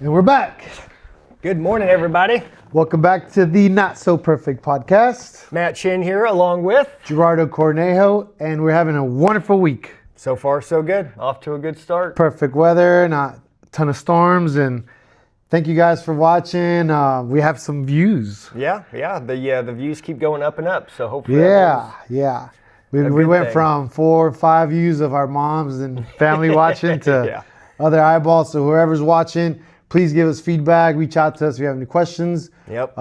And we're back. Good morning, everybody. Welcome back to the Not So Perfect podcast. Matt Chinn here, along with Gerardo Cornejo, and we're having a wonderful week. So far, so good. Off to a good start. Perfect weather, not a ton of storms, and thank you guys for watching. We have some views. Yeah. The views keep going up and up. So hopefully, Yeah. We went from 4 or 5 views of our moms and family watching to other eyeballs. So whoever's watching, please give us feedback. Reach out to us if you have any questions. Yep.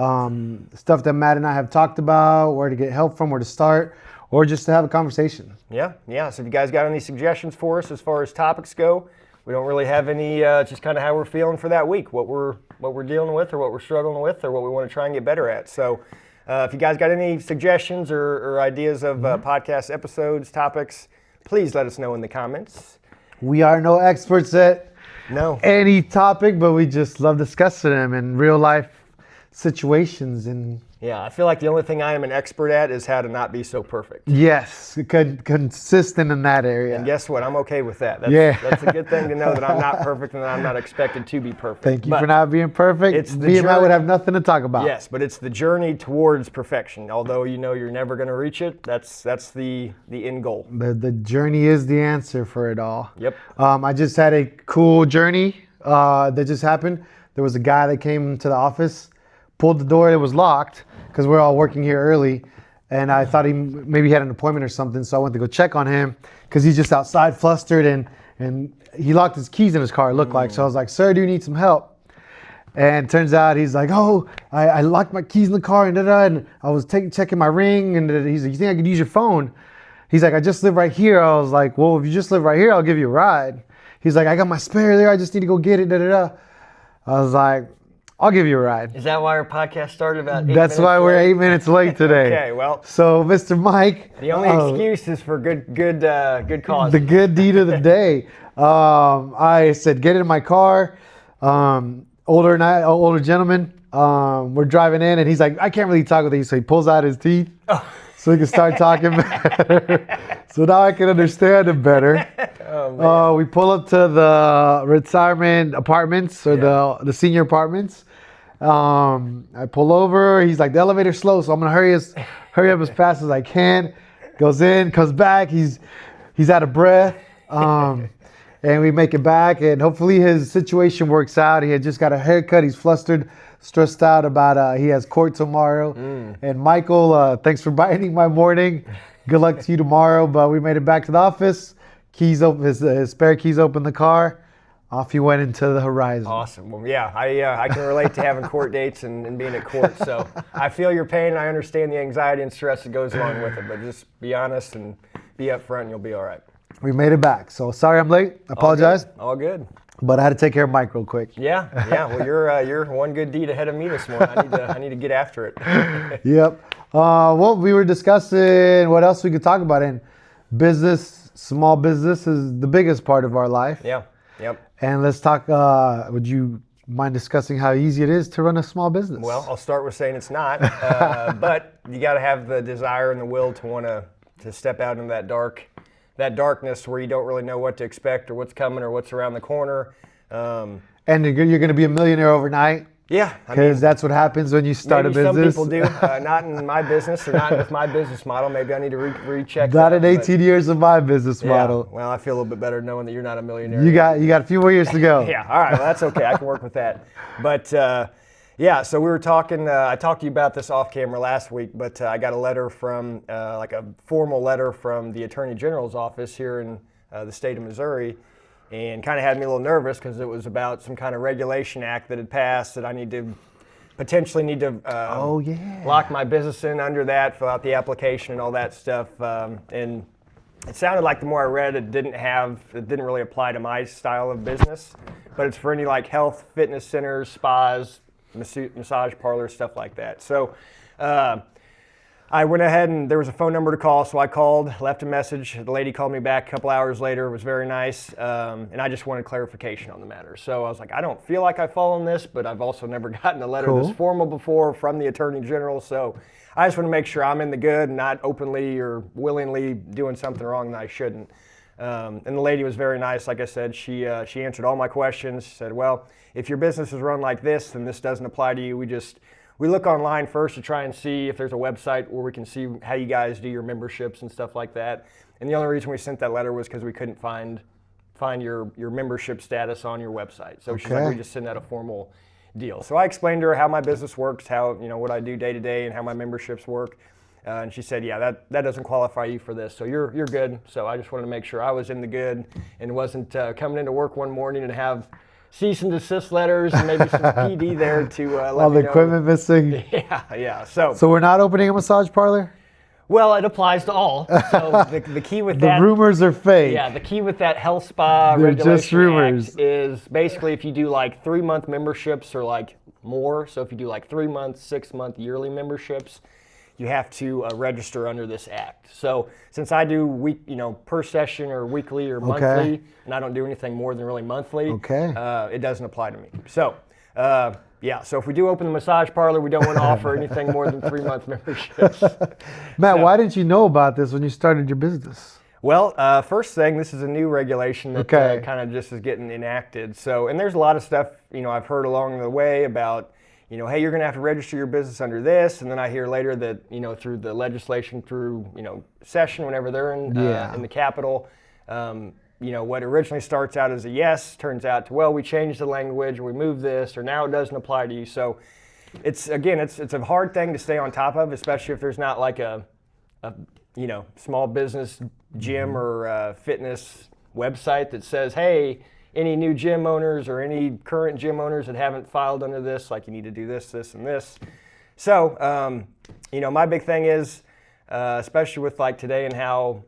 Stuff that Matt and I have talked about, where to get help from, where to start, or just to have a conversation. Yeah. So if you guys got any suggestions for us as far as topics go, we don't really have any. Just kind of how we're feeling for that week, what we're dealing with, or what we're struggling with, or what we want to try and get better at. So if you guys got any suggestions or ideas of podcast episodes, topics, please let us know in the comments. We are no experts at any topic, but we just love discussing them in real life situations. And I feel like the only thing I am an expert at is how to not be so perfect. Yes, consistent in that area. And guess what? I'm okay with that. That's a good thing to know that I'm not perfect and that I'm not expected to be perfect. Thank you for not being perfect. Me and Matt would have nothing to talk about. Yes, but it's the journey towards perfection. Although you know you're never going to reach it, that's the end goal. The journey is the answer for it all. Yep. I just had a cool journey that just happened. There was a guy that came to the office, pulled the door, it was locked because we're all working here early. And I thought he maybe had an appointment or something. So I went to go check on him because he's just outside flustered and he locked his keys in his car, it looked like. So I was like, sir, do you need some help? And turns out he's like, oh, I locked my keys in the car and and I was checking my ring. And he's like, you think I could use your phone? He's like, I just live right here. I was like, well, if you just live right here, I'll give you a ride. He's like, I got my spare there. I just need to go get it. I was like, I'll give you a ride. Is that why our podcast started about 8 minutes That's why we're 8 minutes late today. Okay, well. So, Mr. Mike. The only excuse is for good cause. The good deed of the day. I said, get in my car. Older gentleman. We're driving in, and he's like, I can't really talk with you. So he pulls out his teeth so he can start talking better. So now I can understand him better. We pull up to the retirement apartments or the senior apartments. I pull over. He's like, the elevator's slow, so I'm gonna hurry up as fast as I can. Goes in, comes back. He's out of breath. And we make it back, and hopefully his situation works out. He had just got a haircut. He's flustered, stressed out about he has court tomorrow. And Michael, thanks for brightening my morning. Good luck to you tomorrow. But we made it back to the office. Keys open, his spare keys open the car. Off he went into the horizon. Awesome. Well, yeah, I can relate to having court dates and being at court. So I feel your pain. I understand the anxiety and stress that goes along with it. But just be honest and be upfront, and you'll be all right. We made it back. So sorry I'm late. I apologize. All good. But I had to take care of Mike real quick. Yeah. Well, you're one good deed ahead of me this morning. I need to get after it. Yep. Well, we were discussing what else we could talk about in business. Small business is the biggest part of our life. Yeah. Yep. And let's talk. Would you mind discussing how easy it is to run a small business? Well, I'll start with saying it's not, but you got to have the desire and the will to want to step out into that darkness where you don't really know what to expect or what's coming or what's around the corner. And you're going to be a millionaire overnight. Yeah. Because that's what happens when you start a business. Some people do. Not in my business or not with my business model. Maybe I need to recheck Not in 18 years of my business model. Well, I feel a little bit better knowing that you're not a millionaire. You got a few more years to go. Yeah. All right. Well, that's okay. I can work with that. But so we were talking, I talked to you about this off camera last week, but I got a letter from, like a formal letter from the Attorney General's office here in the state of Missouri, and kind of had me a little nervous because it was about some kind of regulation act that had passed that I potentially need to lock my business in under that, fill out the application and all that stuff. And it sounded like the more I read, it didn't really apply to my style of business, but it's for any like health, fitness centers, spas, massage parlors, stuff like that. So I went ahead and there was a phone number to call, so I called, left a message. The lady called me back a couple hours later. It was very nice, and I just wanted clarification on the matter. So I was like, I don't feel like I fall in this, but I've also never gotten a letter this formal before from the Attorney General, so I just want to make sure I'm in the good and not openly or willingly doing something wrong that I shouldn't. And the lady was very nice. Like I said, she answered all my questions. She said, well, if your business is run like this, then this doesn't apply to you. We look online first to try and see if there's a website where we can see how you guys do your memberships and stuff like that. And the only reason we sent that letter was because we couldn't find your membership status on your website. So she's like, we just send out a formal deal. So I explained to her how my business works, how, what I do day to day and how my memberships work. And she said, yeah, that doesn't qualify you for this. So you're good. So I just wanted to make sure I was in the good and wasn't coming into work one morning and have cease and desist letters and maybe some PD there to let all me the know. equipment missing. Yeah. So we're not opening a massage parlor? Well, it applies to all. So the key with The that, rumors are fake. yeah, the key with that health spa They're regulation just rumors. act is basically if you do like 3-month memberships or like more. So if you do like 3-month, 6-month, yearly memberships, you have to register under this act. So since I do per session or weekly or monthly, and I don't do anything more than really monthly, it doesn't apply to me. So so if we do open the massage parlor, we don't want to offer anything more than 3-month memberships. Matt, why didn't you know about this when you started your business? Well, first thing, this is a new regulation that kind of just is getting enacted. So, and there's a lot of stuff, I've heard along the way about, hey, you're going to have to register your business under this. And then I hear later that, through the legislation, through, session, whenever they're in the Capitol, what originally starts out as a yes turns out to, well, we changed the language, or we moved this, or now it doesn't apply to you. So it's a hard thing to stay on top of, especially if there's not like a small business gym or fitness website that says, hey, any new gym owners or any current gym owners that haven't filed under this, like you need to do this, this, and this. So, my big thing is, especially with like today and how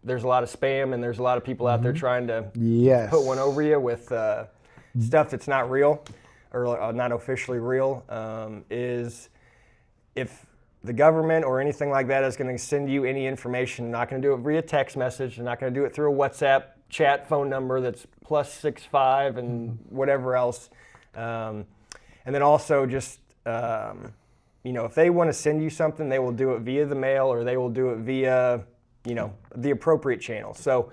there's a lot of spam and there's a lot of people out there trying to put one over you with stuff that's not real or not officially real, is if the government or anything like that is going to send you any information, not going to do it via text message, they're not going to do it through a WhatsApp chat phone number that's +65 and whatever else. And then also just, if they want to send you something, they will do it via the mail or they will do it via, the appropriate channel. So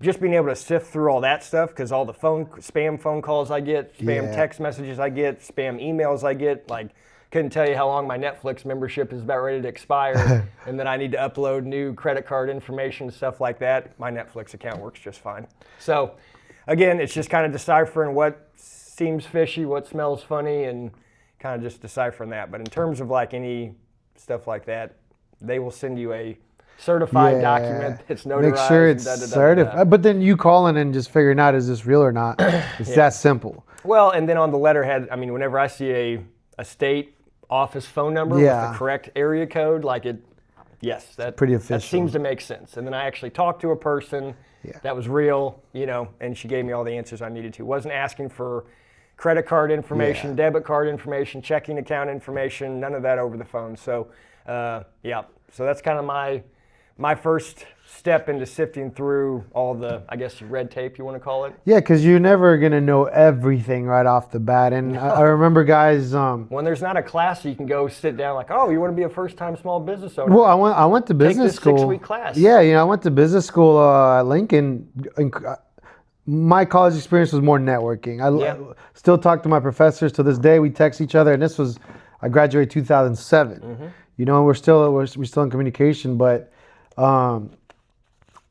just being able to sift through all that stuff, because all the spam phone calls I get, spam text messages I get, spam emails I get, like couldn't tell you how long my Netflix membership is about ready to expire and then I need to upload new credit card information and stuff like that. My Netflix account works just fine. So again, it's just kind of deciphering what seems fishy, what smells funny, and kind of just deciphering that. But in terms of like any stuff like that, they will send you a certified document that's notarized. Make sure it's certified. But then you calling and just figuring out, is this real or not? It's that simple. Well, and then on the letterhead, whenever I see a state office phone number with the correct area code, that pretty official. That seems to make sense. And then I actually talked to a person that was real, and she gave me all the answers I needed to. Wasn't asking for credit card information, debit card information, checking account information, none of that over the phone. So, so that's kind of my first step into sifting through all the, I guess, red tape, you want to call it? Yeah, because you're never going to know everything right off the bat. And I remember guys... when there's not a class, you can go sit down like, oh, you want to be a first-time small business owner? Well, I went to business school. Take this 6-week class. Yeah, I went to business school at Lincoln. My college experience was more networking. I still talk to my professors to this day. We text each other, and I graduated 2007. And we're still in communication, but...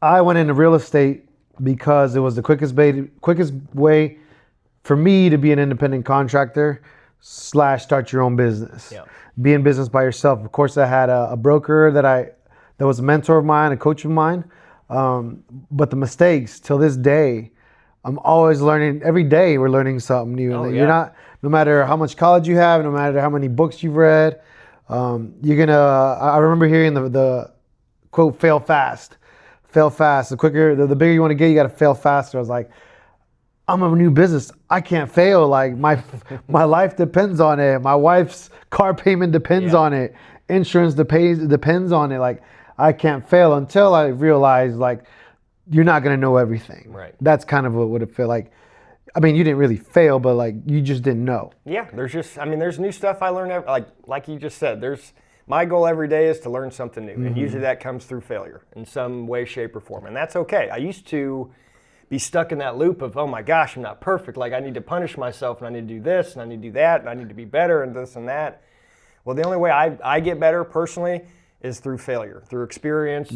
I went into real estate because it was the quickest way for me to be an independent contractor / start your own business. Be in business by yourself. Of course, I had a broker that was a mentor of mine, a coach of mine. But the mistakes till this day, I'm always learning. Every day we're learning something new. No matter how much college you have, no matter how many books you've read, I remember hearing the quote, fail fast. The bigger you want to get, you got to fail faster. I was like, I'm a new business. I can't fail. Like my life depends on it. My wife's car payment depends on it. Insurance depends on it. Like I can't fail until I realize like you're not going to know everything. Right. That's kind of what it felt like. You didn't really fail, but like you just didn't know. Yeah, there's new stuff I learned. Like you just said, there's my goal every day is to learn something new. And usually that comes through failure in some way, shape, or form. And that's okay. I used to be stuck in that loop of, oh my gosh, I'm not perfect. Like I need to punish myself and I need to do this and I need to do that and I need to be better and this and that. Well, the only way I get better personally is through failure, through experience,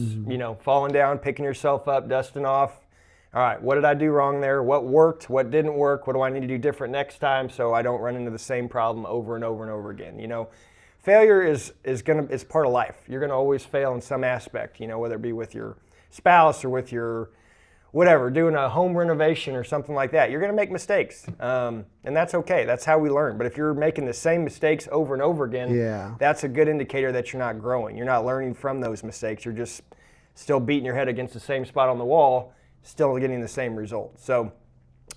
falling down, picking yourself up, dusting off. All right, what did I do wrong there? What worked? What didn't work? What do I need to do different next time so I don't run into the same problem over and over and over again? Failure is part of life. You're gonna always fail in some aspect, whether it be with your spouse or with your whatever, doing a home renovation or something like that. You're gonna make mistakes, and that's okay. That's how we learn. But if you're making the same mistakes over and over again, that's a good indicator that you're not growing. You're not learning from those mistakes. You're just still beating your head against the same spot on the wall, still getting the same result. So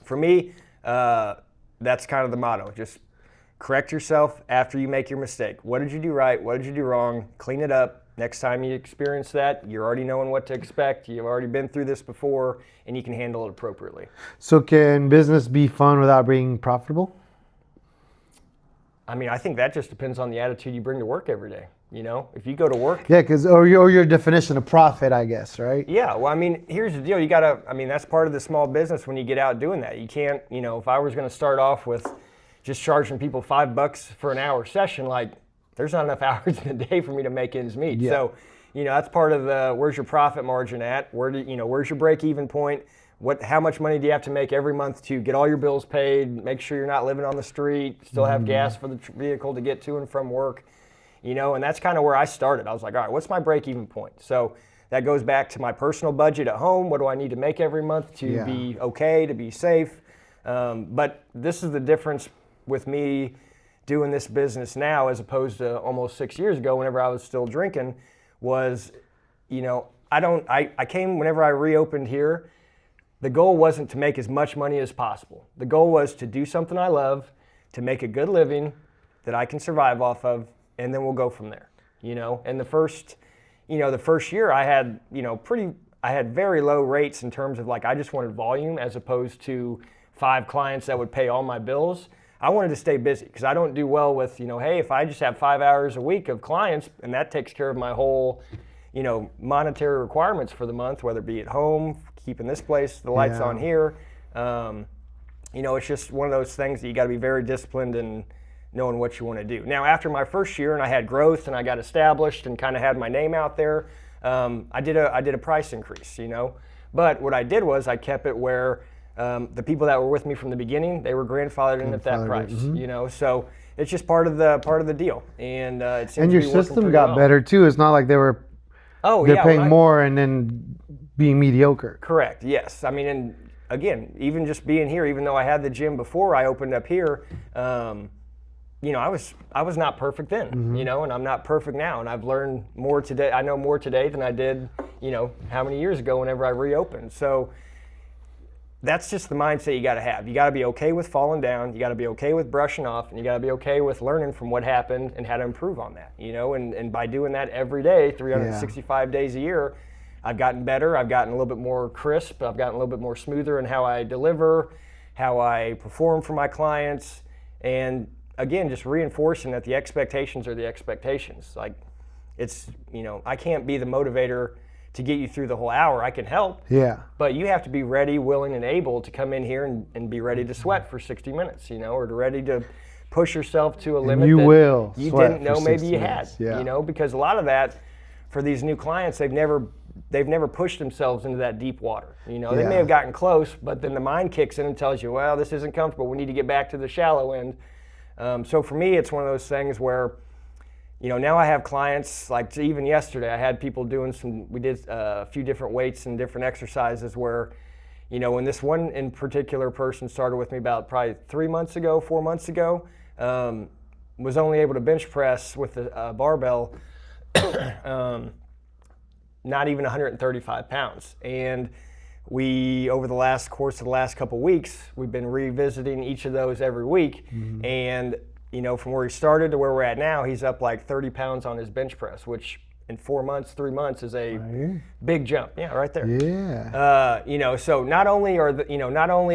for me, that's kind of the motto. Just correct yourself after you make your mistake. What did you do right? What did you do wrong? Clean it up. Next time you experience that, you're already knowing what to expect. You've already been through this before, and you can handle it appropriately. So can business be fun without being profitable? I mean, I think that just depends on the attitude you bring to work every day. If you go to work. Yeah, or your definition of profit, I guess, right? Yeah, well, I mean, here's the deal. That's part of the small business when you get out doing that. You can't, if I was going to start off with just charging people $5 for an hour session, like there's not enough hours in the day for me to make ends meet. Yeah. So, that's part of the, where's your profit margin at? Where's your break-even point? How much money do you have to make every month to get all your bills paid, make sure you're not living on the street, still have gas for the vehicle to get to and from work? And that's kind of where I started. I was like, all right, what's my break-even point? So that goes back to my personal budget at home. What do I need to make every month to be okay, to be safe? But this is the difference with me doing this business now as opposed to almost 6 years ago whenever I was still drinking was, I came whenever I reopened here, the goal wasn't to make as much money as possible. The goal was to do something I love, to make a good living that I can survive off of, and then we'll go from there, And the first year I had, I had very low rates in terms of I just wanted volume as opposed to 5 clients that would pay all my bills. I wanted to stay busy because I don't do well with, hey, if I just have 5 hours a week of clients and that takes care of my whole, monetary requirements for the month, whether it be at home, keeping this place, the lights on here. It's just one of those things that you got to be very disciplined and knowing what you want to do. Now, after my first year and I had growth and I got established and kind of had my name out there, I did a price increase, But what I did was I kept it where the people that were with me from the beginning, they were grandfathered in at that price, So it's just part of the deal. And it seems and your to be working system pretty got well. better too. It's not like they're paying more and then being mediocre. Correct. Yes. I mean, and again, even just being here, even though I had the gym before I opened up here, I was not perfect then, and I'm not perfect now, and I've learned more today. I know more today than I did, how many years ago whenever I reopened. So that's just the mindset you got to have. You got to be okay with falling down. You got to be okay with brushing off, and you got to be okay with learning from what happened and how to improve on that. And by doing that every day, 365 days a year, I've gotten better. I've gotten a little bit more crisp. I've gotten a little bit more smoother in how I deliver, how I perform for my clients, and again, just reinforcing that the expectations are the expectations. I can't be the motivator to get you through the whole hour. I can help. Yeah. But you have to be ready, willing, and able to come in here and be ready to sweat for 60 minutes, or ready to push yourself to a limit you that you didn't know maybe you had. Because a lot of that for these new clients, they've never pushed themselves into that deep water. They may have gotten close, but then the mind kicks in and tells you, well, this isn't comfortable. We need to get back to the shallow end. So for me, it's one of those things where, now I have clients, like even yesterday, I had people we did a few different weights and different exercises where, when this one in particular person started with me about probably 4 months ago, was only able to bench press with a barbell, not even 135 pounds. And over the course of the last couple weeks, we've been revisiting each of those every week. And, from where he started to where we're at now, he's up like 30 pounds on his bench press, which in 3 months is a big jump. Yeah, right there. Yeah. So not only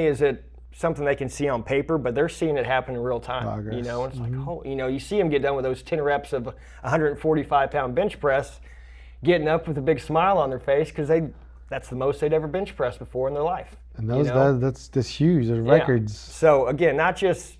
is it something they can see on paper, but they're seeing it happen in real time. Progress. You know, and it's like, oh, you know, you see them get done with those 10 reps of 145-pound bench press, getting up with a big smile on their face because that's the most they'd ever bench press before in their life. And that's huge. Those records. So again, not just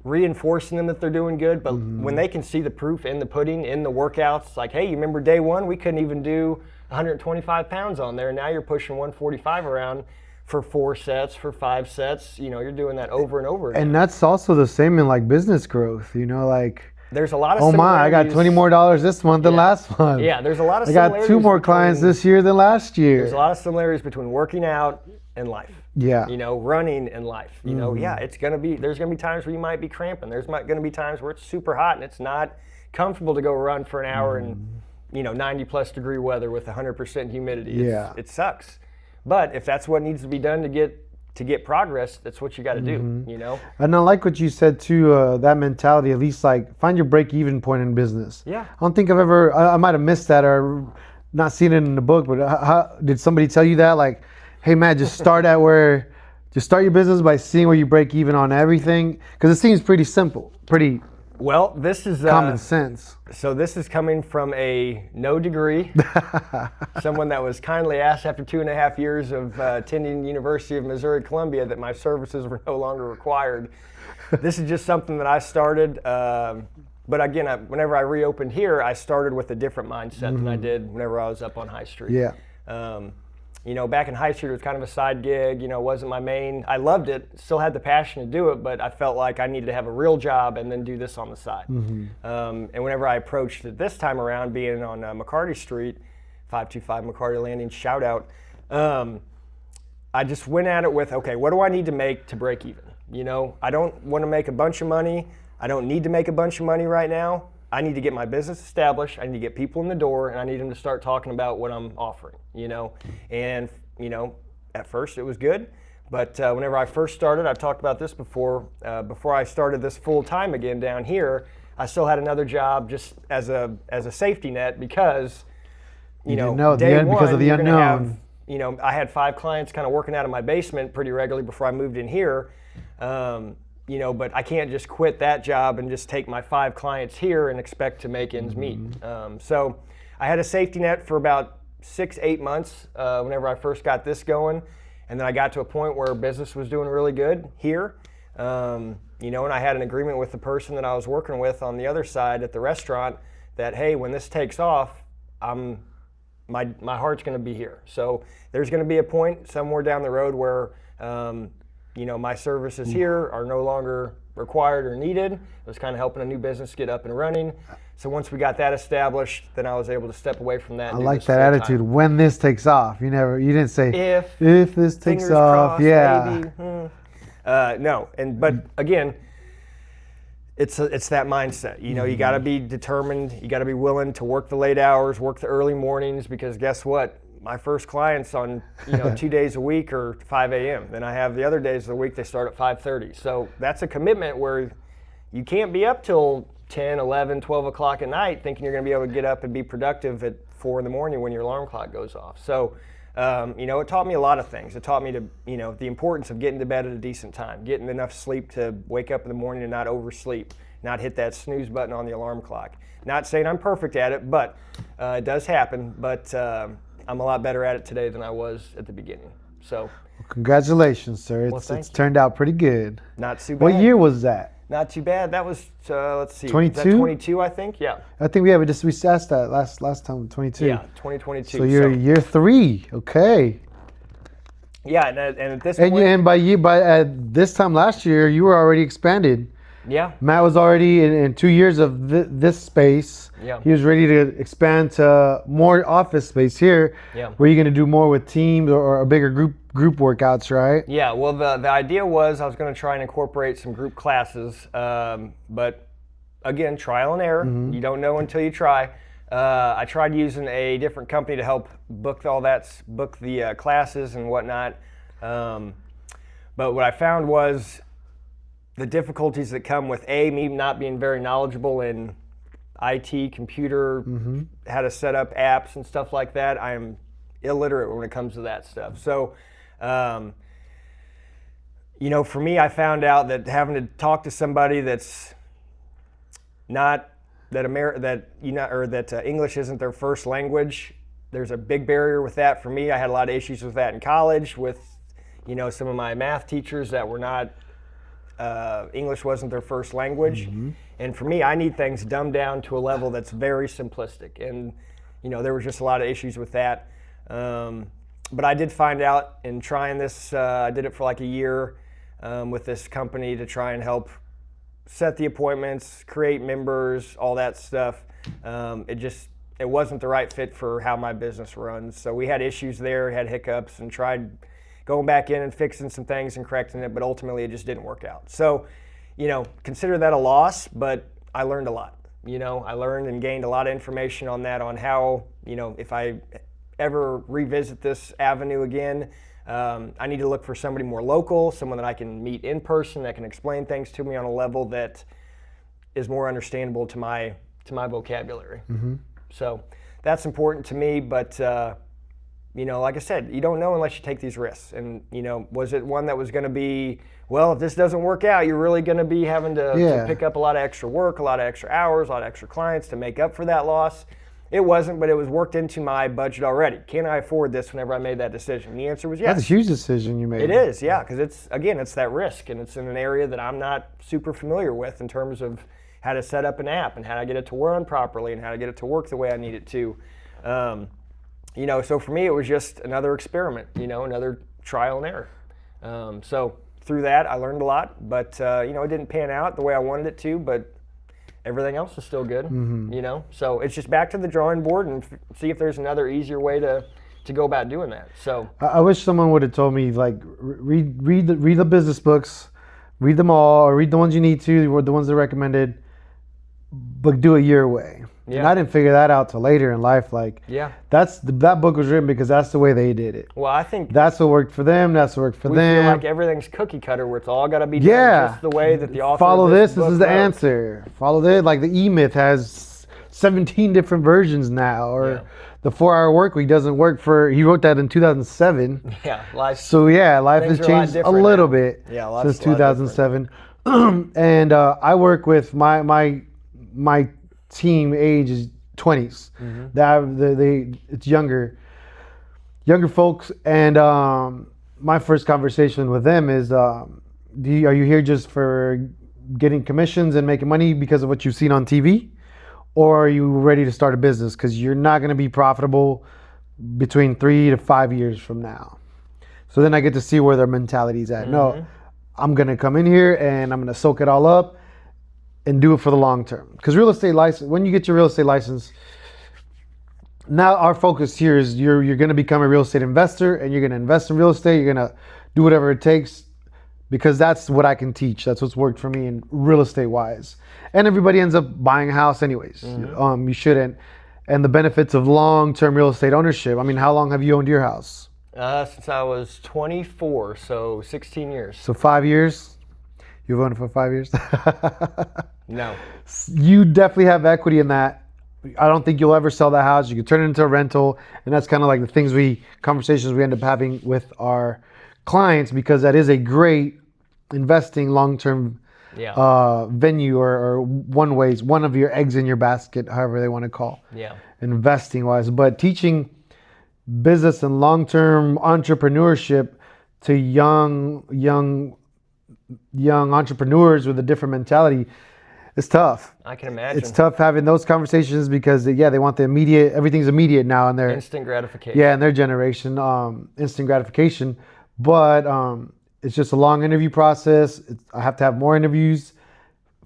reinforcing them that they're doing good, but when they can see the proof in the pudding, in the workouts, like, hey, you remember day one, we couldn't even do 125 pounds on there. Now you're pushing 145 around for 4 sets, for 5 sets. You know, you're doing that over and over again. And that's also the same in like business growth, you know, like, there's a lot of oh my, I got $20 more this month than last month. Yeah, there's a lot of I similarities. got 2 more clients this year than last year. There's a lot of similarities between working out and life. Yeah. You know, running and life. You know, there's gonna be times where you might be cramping. There's gonna be times where it's super hot and it's not comfortable to go run for an hour in, you know, 90+ degree weather with 100% humidity. It sucks. But if that's what needs to be done to get progress, that's what you got to do, you know? And I like what you said too, that mentality, at least like find your break-even point in business. Yeah. I don't think I might have missed that or not seen it in the book, but how, did somebody tell you that? Like, hey man, just start your business by seeing where you break even on everything. Because it seems pretty simple, pretty well, this is common sense. So this is coming from a no degree, someone that was kindly asked after 2.5 years of attending University of Missouri Columbia that my services were no longer required. This is just something that I started. But again, whenever I reopened here, I started with a different mindset than I did whenever I was up on High Street. Yeah. You know, back in High Street, it was kind of a side gig. You know, it wasn't my main. I loved it, still had the passion to do it, but I felt like I needed to have a real job and then do this on the side. And whenever I approached it this time around, being on McCarty Street, 525 McCarty Landing, shout out, I just went at it with, okay, what do I need to make to break even? You know, I don't want to make a bunch of money. I don't need to make a bunch of money right now. I need to get my business established. I need to get people in the door, and I need them to start talking about what I'm offering, you know. And, you know, at first it was good, but whenever I first started, I've talked about this before I started this full time again down here, I still had another job just as a safety net because, you know, day one, because of the you're gonna unknown. have, you know, I had 5 clients kind of working out of my basement pretty regularly before I moved in here. You know, but I can't just quit that job and just take my 5 clients here and expect to make ends meet. So I had a safety net for about 6-8 months whenever I first got this going. And then I got to a point where business was doing really good here. You know, and I had an agreement with the person that I was working with on the other side at the restaurant that, hey, when this takes off, my heart's going to be here. So there's going to be a point somewhere down the road where you know, my services here are no longer required or needed. It was kind of helping a new business get up and running. So once we got that established, then I was able to step away from that. I like that attitude. When this takes off, you didn't say if this takes off. Crossed, yeah. Maybe. No, but again, it's that mindset. You know, you got to be determined. You got to be willing to work the late hours, work the early mornings, because guess what? My first clients on, you know, 2 days a week are 5 a.m. Then I have the other days of the week they start at 5:30. So that's a commitment where you can't be up till 10, 11, 12 o'clock at night thinking you're going to be able to get up and be productive at 4 in the morning when your alarm clock goes off. So, you know, it taught me a lot of things. It taught me to, you know, the importance of getting to bed at a decent time, getting enough sleep to wake up in the morning and not oversleep, not hit that snooze button on the alarm clock. Not saying I'm perfect at it, but it does happen. But I'm a lot better at it today than I was at the beginning. So, well, congratulations, sir. It's turned out pretty good. Not too bad. What year was that? Not too bad. That was let's see. 22? 22, I think. Yeah. I think we asked that last time. 22. Yeah, 2022. So you're year 3. Okay. Yeah, and at this point. And by this time last year, you were already expanded. Yeah. Matt was already in 2 years of this space. Yeah. He was ready to expand to more office space here. Yeah. Where you're going to do more with teams or a bigger group workouts, right? Yeah. Well, the idea was I was going to try and incorporate some group classes, but again, trial and error. You don't know until you try. I tried using a different company to help book the classes and whatnot. But what I found was the difficulties that come with me not being very knowledgeable in IT, computer, how to set up apps and stuff like that. I am illiterate when it comes to that stuff. So, For me, I found out that having to talk to somebody that's not that English isn't their first language, there's a big barrier with that for me. I had a lot of issues with that in college with, some of my math teachers that were not, English wasn't their first language. Mm-hmm. And for me, I need things dumbed down to a level that's very simplistic. And, there was just a lot of issues with that. But I did find out in trying this, I did it for like a year with this company to try and help set the appointments, create members, all that stuff. It wasn't the right fit for how my business runs. So we had issues there, had hiccups, and tried going back in and fixing some things and correcting it, but ultimately it just didn't work out. So, consider that a loss, but I learned a lot. I learned and gained a lot of information on that, on how, if I ever revisit this avenue again, I need to look for somebody more local, someone that I can meet in person, that can explain things to me on a level that is more understandable to my vocabulary. Mm-hmm. So that's important to me, but like I said, you don't know unless you take these risks. And was it one that was going to be, well, if this doesn't work out, you're really going to be having to pick up a lot of extra work, a lot of extra hours, a lot of extra clients to make up for that loss? It wasn't, but it was worked into my budget already. Can I afford this whenever I made that decision? And the answer was yes. That's a huge decision you made. It is, yeah, because it's that risk, and it's in an area that I'm not super familiar with in terms of how to set up an app and how to get it to run properly and how to get it to work the way I need it to. So for me, it was just another experiment, another trial and error. So through that, I learned a lot, but it didn't pan out the way I wanted it to, but everything else is still good, So it's just back to the drawing board and see if there's another easier way to go about doing that. So I wish someone would have told me, like, read the business books, read them all, or read the ones you need to, the ones that are recommended, but do it your way. Yeah. And I didn't figure that out till later in life. Like, that book was written because that's the way they did it. Well, I think that's what worked for them. That's what worked for them. We feel like everything's cookie cutter, where it's all got to be done just the way that the author follow of this. This is the answer. Follow this. Like the E-Myth has 17 different versions now, or the 4-hour work week doesn't work for. He wrote that in 2007. Yeah, life. So life has changed a little bit since 2007. And I work with my team age is 20s. Mm-hmm. It's younger folks, and my first conversation with them is, are you here just for getting commissions and making money because of what you've seen on TV, or are you ready to start a business because you're not going to be profitable between 3 to 5 years from now? So then I get to see where their mentality's at. Mm-hmm. No, I'm going to come in here and I'm going to soak it all up and do it for the long term. Because real estate license, when you get your real estate license, now our focus here is you're going to become a real estate investor, and you're going to invest in real estate. You're going to do whatever it takes, because that's what I can teach. That's what's worked for me in real estate wise. And everybody ends up buying a house anyways. Mm-hmm. You shouldn't. And the benefits of long-term real estate ownership. I mean, how long have you owned your house? Since I was 24, so 16 years. So 5 years? You've owned it for 5 years? No. You definitely have equity in that. I don't think you'll ever sell that house. You can turn it into a rental, and that's kind of like the conversations we end up having with our clients, because that is a great investing long-term venue, or one of your eggs in your basket, however they want to call. Yeah. Investing wise, but teaching business and long-term entrepreneurship to young entrepreneurs with a different mentality, it's tough. I can imagine. It's tough having those conversations, because they want the immediate, everything's immediate now in their instant gratification. Yeah, in their generation, instant gratification. But it's just a long interview process. I have to have more interviews.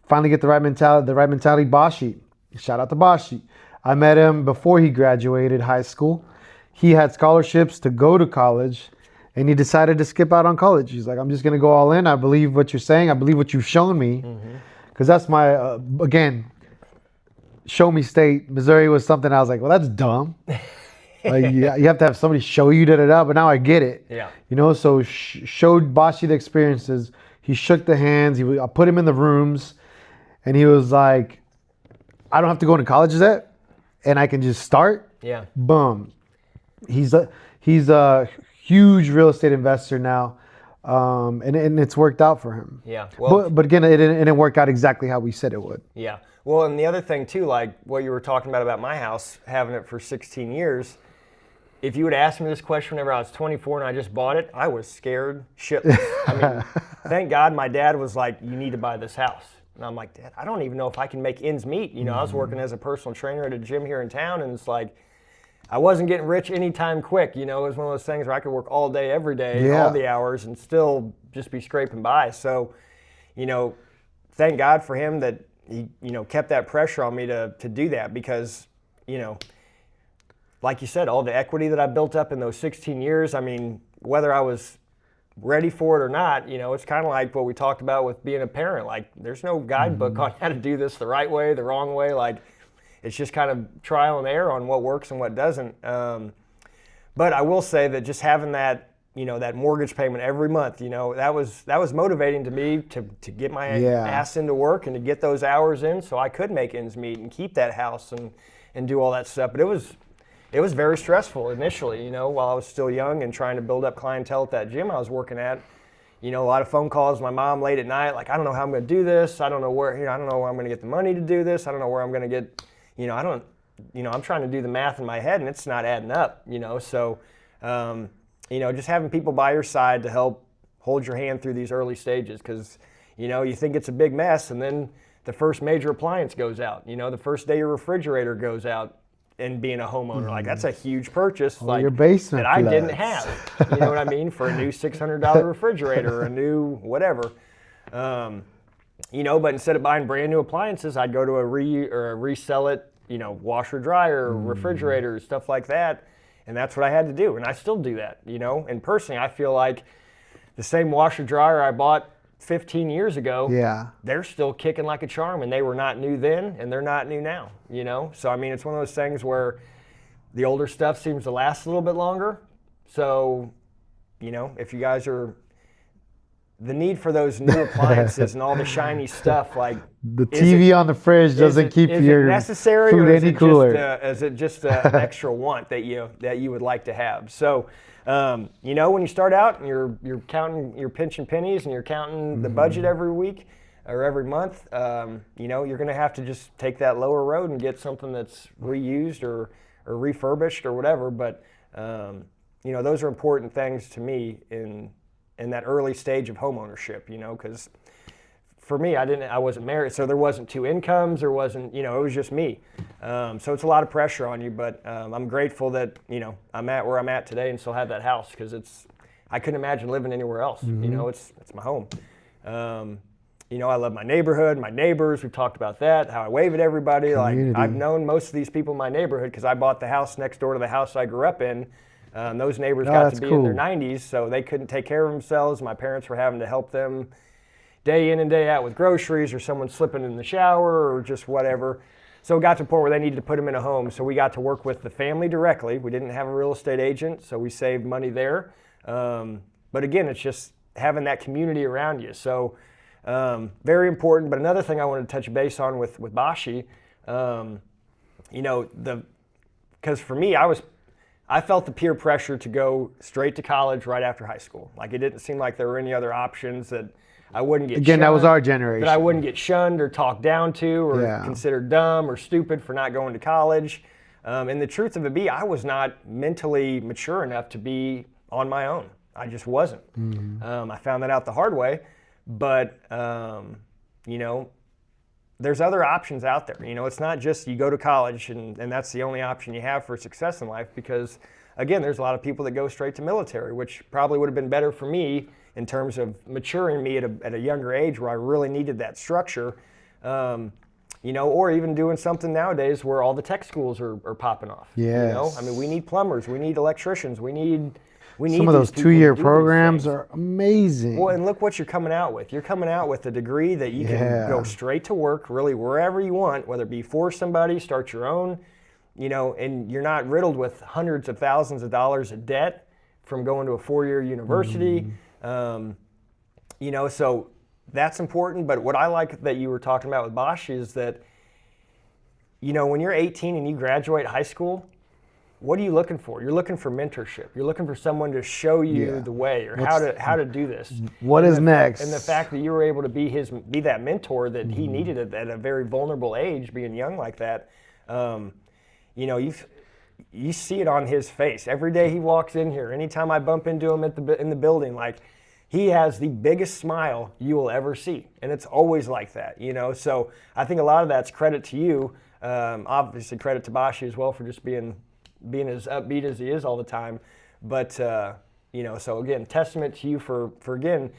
Finally get the right mentality. Bashi, shout out to Bashi. I met him before he graduated high school. He had scholarships to go to college, and he decided to skip out on college. He's like, I'm just going to go all in. I believe what you're saying. I believe what you've shown me. Because that's my, again, show me state. Missouri was something I was like, well, that's dumb. Like, you have to have somebody show you but now I get it. Yeah. So showed Bashi the experiences. He shook the hands. I put him in the rooms, and he was like, I don't have to go into college yet, and I can just start. Yeah. Boom. He's a huge real estate investor now. and it's worked out for him. Yeah. Well, but again, it didn't work out exactly how we said it would. Yeah. Well, and the other thing too, like what you were talking about my house, having it for 16 years, if you would ask me this question whenever I was 24 and I just bought it, I was scared shitless. I mean, thank God my dad was like, you need to buy this house. And I'm like, Dad, I don't even know if I can make ends meet. You know, I was working as a personal trainer at a gym here in town, and it's like, I wasn't getting rich anytime quick. You know, it was one of those things where I could work all day, every day, all the hours, and still just be scraping by. So, you know, thank God for him that he, you know, kept that pressure on me to do that, because, you know, like you said, all the equity that I built up in those 16 years, I mean, whether I was ready for it or not, you know, it's kind of like what we talked about with being a parent. Like, there's no guidebook on how to do this the right way, the wrong way. Like, it's just kind of trial and error on what works and what doesn't. But I will say that just having that, you know, that mortgage payment every month, you know, that was motivating to me to get my ass into work and to get those hours in so I could make ends meet and keep that house and do all that stuff. But it was very stressful initially, you know, while I was still young and trying to build up clientele at that gym I was working at. You know, a lot of phone calls, my mom late at night, like, I don't know how I'm going to do this. I don't know where, you know, I don't know where I'm going to get the money to do this. I don't know where I'm going to get, you know, I'm trying to do the math in my head and it's not adding up, you know. So, you know, just having people by your side to help hold your hand through these early stages, because, you know, you think it's a big mess and then the first major appliance goes out, you know, the first day your refrigerator goes out. And being a homeowner, like, that's a huge purchase, like, your basement that I didn't have. You know what I mean? For a new $600 refrigerator or a new whatever. You know, but instead of buying brand new appliances, I'd go to a resell it, you know, washer, dryer, refrigerator, stuff like that. And that's what I had to do. And I still do that, you know. And personally, I feel like the same washer, dryer I bought 15 years ago, they're still kicking like a charm, and they were not new then and they're not new now, you know. So I mean, it's one of those things where the older stuff seems to last a little bit longer. So, you know, if you guys are, the need for those new appliances and all the shiny stuff, like the TV on the fridge doesn't keep your necessary, food any cooler. Is it just an extra want that you would like to have? So, you know, when you start out and you're counting, you're pinching pennies and you're counting the budget every week or every month, you know, you're going to have to just take that lower road and get something that's reused or refurbished or whatever. But, you know, those are important things to me in that early stage of homeownership, you know, because for me, I wasn't married, so there wasn't two incomes, there wasn't, you know, it was just me. So it's a lot of pressure on you, but I'm grateful that, you know, I'm at where I'm at today and still have that house, because I couldn't imagine living anywhere else. You know, it's my home. You know, I love my neighborhood, my neighbors. We've talked about that, how I wave at everybody. Community. Like, I've known most of these people in my neighborhood because I bought the house next door to the house I grew up in. Those neighbors got to be in their 90s, so they couldn't take care of themselves. My parents were having to help them day in and day out with groceries, or someone slipping in the shower, or just whatever. So it got to a point where they needed to put them in a home. So we got to work with the family directly. We didn't have a real estate agent, so we saved money there. But again, it's just having that community around you. So very important. But another thing I wanted to touch base on with Bashi, you know, because for me, I felt the peer pressure to go straight to college right after high school. Like, it didn't seem like there were any other options that I wouldn't get Again, shunned, that was our generation. that I wouldn't get shunned or talked down to or considered dumb or stupid for not going to college. And the truth of it be, I was not mentally mature enough to be on my own. I just wasn't. I found that out the hard way. But, you know, there's other options out there. You know, it's not just you go to college and that's the only option you have for success in life, because, again, there's a lot of people that go straight to military, which probably would have been better for me in terms of maturing me at a younger age where I really needed that structure. You know, or even doing something nowadays where all the tech schools are popping off. Yes. You know, I mean, we need plumbers, we need electricians, we need some of those 2-year programs are amazing. Well, and look what you're coming out with. You're coming out with a degree that you can go straight to work, really wherever you want, whether it be for somebody, start your own, you know, and you're not riddled with hundreds of thousands of dollars of debt from going to a 4-year university. You know, so that's important. But what I like that you were talking about with Bosch is that, you know, when you're 18 and you graduate high school, what are you looking for? You're looking for mentorship. You're looking for someone to show you the way or how to do this. What is next? And the fact that you were able to be that mentor that he needed at a very vulnerable age, being young like that, you see it on his face every day he walks in here. Anytime I bump into him in the building, like, he has the biggest smile you will ever see, and it's always like that, So I think a lot of that's credit to you. Obviously, credit to Bashi as well for just being as upbeat as he is all the time. But so again, testament to you for again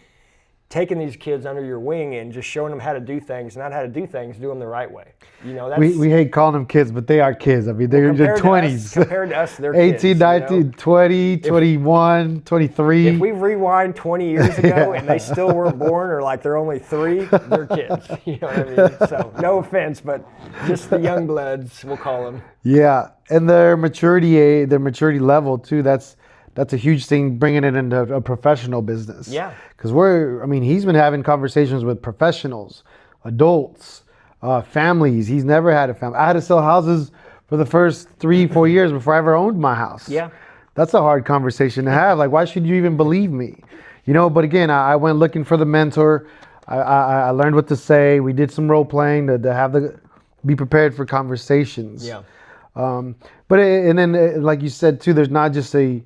taking these kids under your wing and just showing them how to do things, not how to do things, do them the right way. That's, we hate calling them kids, but they are kids. I mean, they're in their 20s. Compared to us, they're 18, kids. 19, 20, 21, 23. If we rewind 20 years ago and they still weren't born, or like they're only 3, they're kids. You know what I mean? So no offense, but just the young bloods, we'll call them. Yeah, and their maturity level too. That's a huge thing, bringing it into a professional business. Yeah. Because he's been having conversations with professionals, adults, families. He's never had a family. I had to sell houses for the first 3-4 years before I ever owned my house. Yeah. That's a hard conversation to have. Like, why should you even believe me? But again, I went looking for the mentor. I learned what to say. We did some role playing to be prepared for conversations. Yeah. But then, like you said too, there's not just a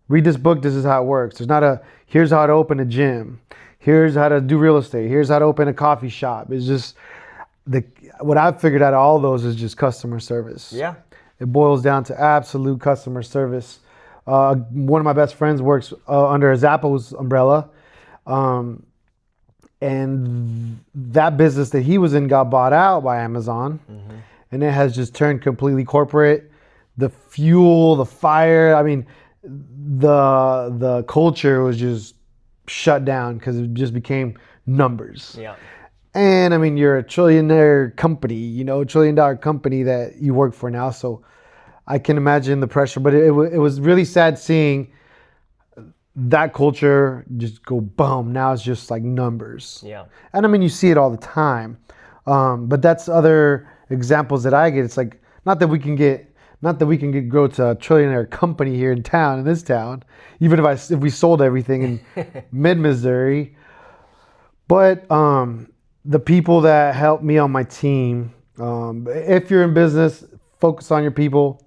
read this book, this is how it works. There's not here's how to open a gym. Here's how to do real estate. Here's how to open a coffee shop. It's just what I've figured out of all those is just customer service. Yeah. It boils down to absolute customer service. One of my best friends works under Zappos umbrella. And that business that he was in got bought out by Amazon. Mm-hmm. And it has just turned completely corporate. The fuel, the fire, the culture was just shut down because it just became numbers. Yeah. And you're a trillionaire company, $1 trillion company that you work for now. So I can imagine the pressure, but it was really sad seeing that culture just go boom. Now it's just like numbers. Yeah. And you see it all the time. But that's other examples that I get. It's like, not that we can grow to a trillionaire company here in this town, even if we sold everything in mid-Missouri. But the people that help me on my team, if you're in business, focus on your people.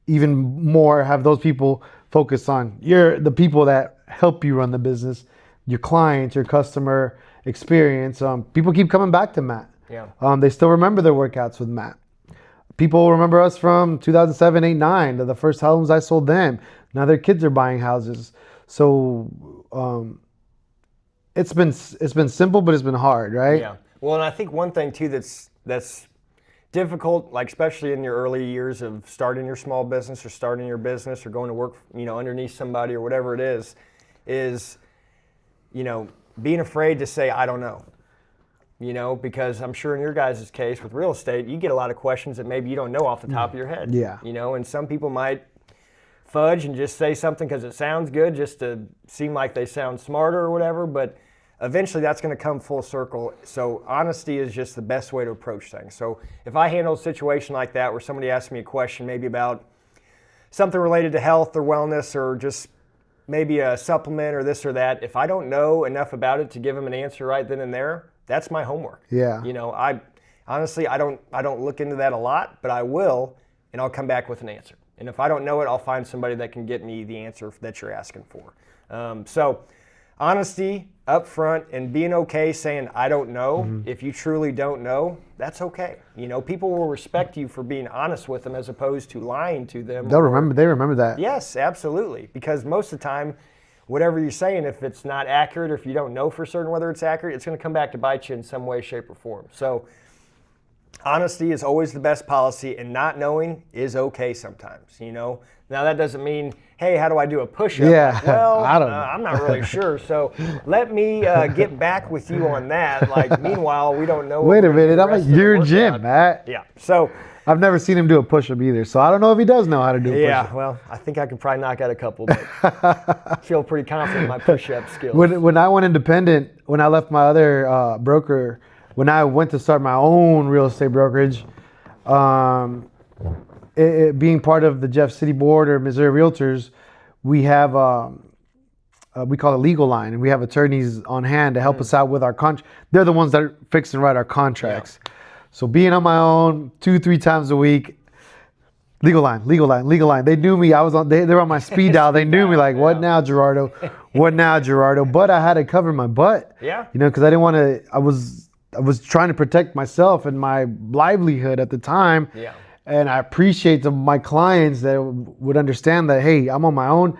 Even more, have those people focus on the people that help you run the business, your clients, your customer experience. People keep coming back to Matt. Yeah. They still remember their workouts with Matt. People remember us from 2007, 8, 9, the first homes I sold them. Now their kids are buying houses. So it's been simple, but it's been hard, right? Yeah. Well, and I think one thing too that's difficult, like especially in your early years of starting your small business or starting your business or going to work, underneath somebody or whatever it is being afraid to say I don't know. Because I'm sure in your guys' case with real estate, you get a lot of questions that maybe you don't know off the top of your head. Yeah. And some people might fudge and just say something because it sounds good, just to seem like they sound smarter or whatever, but eventually that's going to come full circle. So honesty is just the best way to approach things. So if I handle a situation like that where somebody asks me a question maybe about something related to health or wellness or just maybe a supplement or this or that, if I don't know enough about it to give them an answer right then and there, that's my homework. Yeah. I honestly, I don't look into that a lot, but I will, and I'll come back with an answer. And if I don't know it, I'll find somebody that can get me the answer that you're asking for. So honesty up front and being okay saying I don't know. Mm-hmm. If you truly don't know, that's okay. People will respect you for being honest with them as opposed to lying to them. They remember that. Yes, absolutely. Because most of the time, whatever you're saying, if it's not accurate or if you don't know for certain whether it's accurate, it's going to come back to bite you in some way, shape, or form. So honesty is always the best policy, and not knowing is okay sometimes, Now that doesn't mean, hey, how do I do a push-up? Yeah, well, I don't know. I'm not really sure. So let me get back with you on that. Like, meanwhile, we don't know. Wait a minute, I'm at your gym, Matt. Yeah, so I've never seen him do a push-up either, so I don't know if he does know how to do a push-up. Yeah, well, I think I could probably knock out a couple, but I feel pretty confident in my push-up skills. When I went independent, when I left my other broker, when I went to start my own real estate brokerage, being part of the Jeff City Board or Missouri Realtors, we have we call it legal line, and we have attorneys on hand to help us out with our contract. They're the ones that fix and write our contracts. Yeah. So being on my own 2-3 times a week, legal line. They knew me. They were on my speed dial. They knew me like, what now, Gerardo? What now, Gerardo? But I had to cover my butt. Yeah. Because I didn't want to. I was trying to protect myself and my livelihood at the time. Yeah. And I appreciate my clients that would understand that, hey, I'm on my own.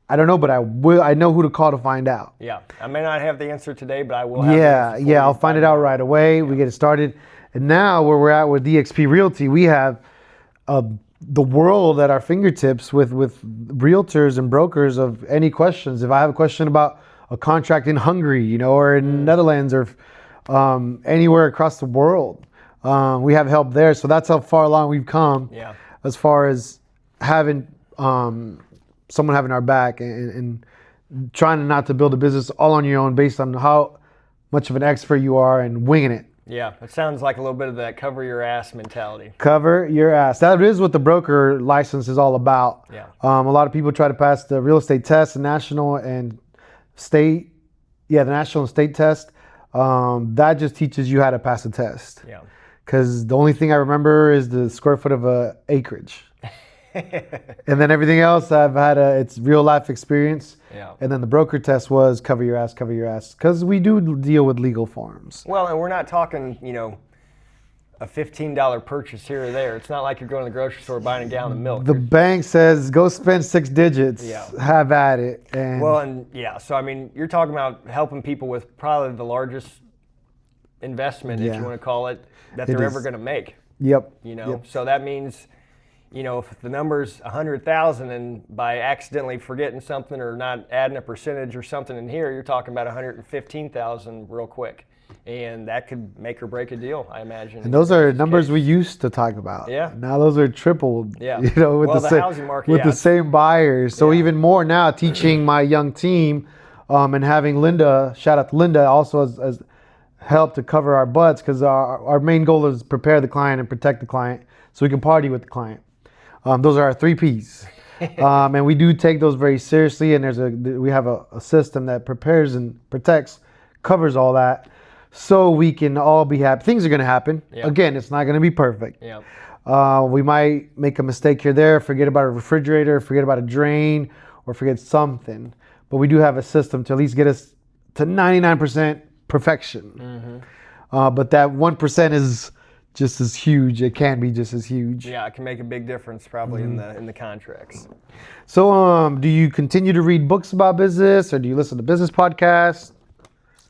I don't know, but I know who to call to find out. Yeah. I may not have the answer today, but I will have the answer. Yeah, I'll find it out right away. Yeah. We get it started. And now where we're at with DXP Realty, we have the world at our fingertips with realtors and brokers of any questions. If I have a question about a contract in Hungary, or in Netherlands or anywhere across the world, we have help there. So that's how far along we've come as far as having someone having our back and trying not to build a business all on your own based on how much of an expert you are and winging it. Yeah, it sounds like a little bit of that cover your ass mentality. Cover your ass. That is what the broker license is all about. Yeah. A lot of people try to pass the real estate test, the national and state. Yeah, the national and state test. That just teaches you how to pass a test. Yeah. Because the only thing I remember is the square foot of a acreage. And then everything else I've had it's real life experience. Yeah. And then the broker test was cover your ass, because we do deal with legal forms. Well, and we're not talking, a $15 purchase here or there. It's not like you're going to the grocery store buying a gallon of milk. The bank says go spend 6 digits. Yeah. Have at it. So I mean, you're talking about helping people with probably the largest investment, if you want to call it, that they're ever going to make. Yep. So that means, if the number's 100,000 and by accidentally forgetting something or not adding a percentage or something in here, you're talking about 115,000 real quick. And that could make or break a deal, I imagine. And those are numbers we used to talk about. Yeah. Now those are tripled. Yeah. With the housing market. With the same buyers. So even more now, teaching my young team and having Linda, shout out to Linda, also has helped to cover our butts, because our main goal is prepare the client and protect the client so we can party with the client. Those are our 3 Ps. And we do take those very seriously, and we have a system that prepares and protects, covers all that, so we can all be happy. Things are going to happen. Yep. Again, it's not going to be perfect. Yep. We might make a mistake here or there, forget about a refrigerator, forget about a drain, or forget something. But we do have a system to at least get us to 99% perfection. Mm-hmm. But that 1% is just as huge. It can be just as huge. Yeah, it can make a big difference probably in the contracts. So do you continue to read books about business, or do you listen to business podcasts?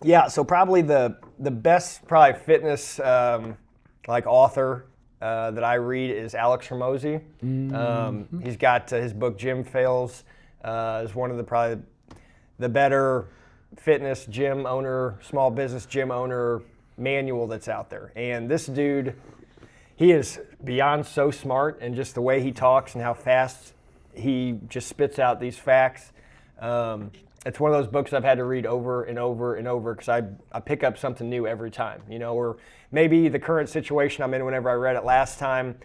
Yeah, so probably the best fitness author that I read is Alex Hormozi. Mm-hmm. He's got his book Gym Fails is one of the better fitness gym owner, small business gym owner manual that's out there. And this dude, he is beyond so smart, and just the way he talks and how fast he just spits out these facts. It's one of those books I've had to read over and over and over, because I pick up something new every time, or maybe the current situation I'm in whenever I read it last time,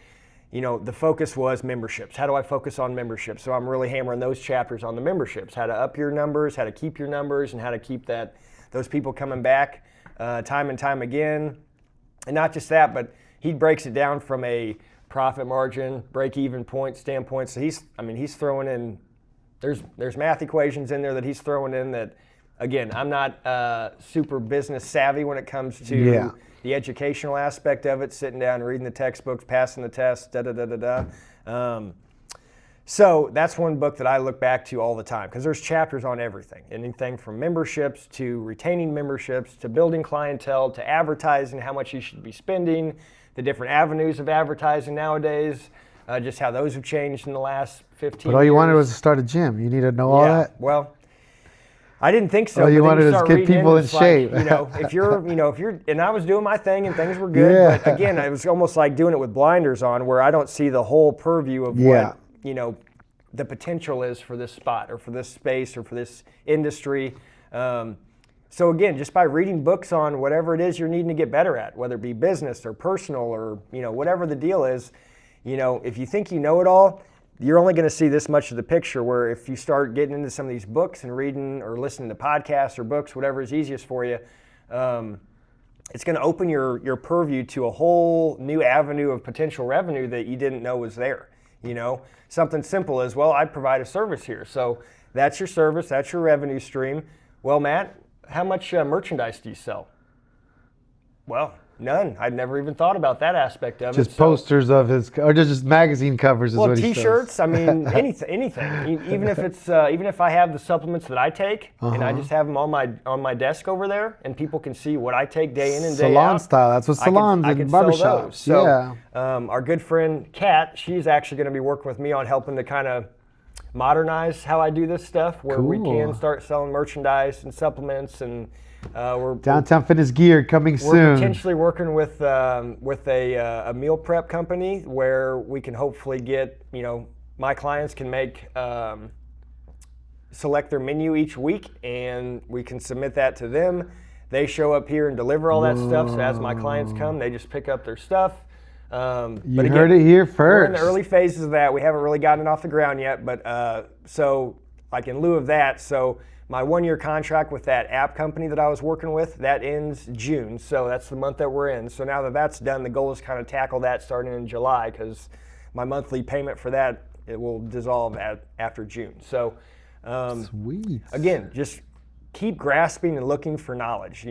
the focus was memberships. How do I focus on memberships? So I'm really hammering those chapters on the memberships, how to up your numbers, how to keep your numbers, and how to keep those people coming back time and time again. And not just that, but he breaks it down from a profit margin, break-even point standpoint. So he's throwing in, there's math equations in there that he's throwing in that, again, I'm not super business savvy when it comes to the educational aspect of it, sitting down, reading the textbooks, passing the tests, So that's one book that I look back to all the time, because there's chapters on everything. Anything from memberships to retaining memberships to building clientele to advertising, how much you should be spending, the different avenues of advertising nowadays, just how those have changed in the last 15 years. But all you wanted was to start a gym. You need to know all that? Well, I didn't think so. All you wanted is get people in shape. If you're, and I was doing my thing and things were good, but again, it was almost like doing it with blinders on, where I don't see the whole purview of what, the potential is for this spot or for this space or for this industry. So again, just by reading books on whatever it is you're needing to get better at, whether it be business or personal or, whatever the deal is, if you think you know it all, you're only going to see this much of the picture, where if you start getting into some of these books and reading or listening to podcasts or books, whatever is easiest for you, it's going to open your purview to a whole new avenue of potential revenue that you didn't know was there. Something simple as, well, I provide a service here. So that's your service, that's your revenue stream. Well, Matt, how much merchandise do you sell? Well, none. I'd never even thought about that aspect of it. Just posters of his, or just magazine covers is what he says. T-shirts, I mean, anything. Even if I have the supplements that I take, and I just have them on my desk over there, and people can see what I take day in and day out. Salon style. That's what salons and barbershops. So, yeah. Our good friend Kat, she's actually going to be working with me on helping to kind of modernize how I do this stuff, where we can start selling merchandise and supplements, and we're Downtown Fitness Gear coming soon. We're potentially working with a meal prep company where we can hopefully get, my clients can select their menu each week, and we can submit that to them. They show up here and deliver all that stuff. So as my clients come, they just pick up their stuff. You heard it here first. We're in the early phases of that. We haven't really gotten it off the ground yet, but so like in lieu of that, so my 1-year contract with that app company that I was working with, that ends June. So that's the month that we're in. So now that that's done, the goal is kind of tackle that starting in July, because my monthly payment for that, it will dissolve after June. So sweet. Again, just keep grasping and looking for knowledge.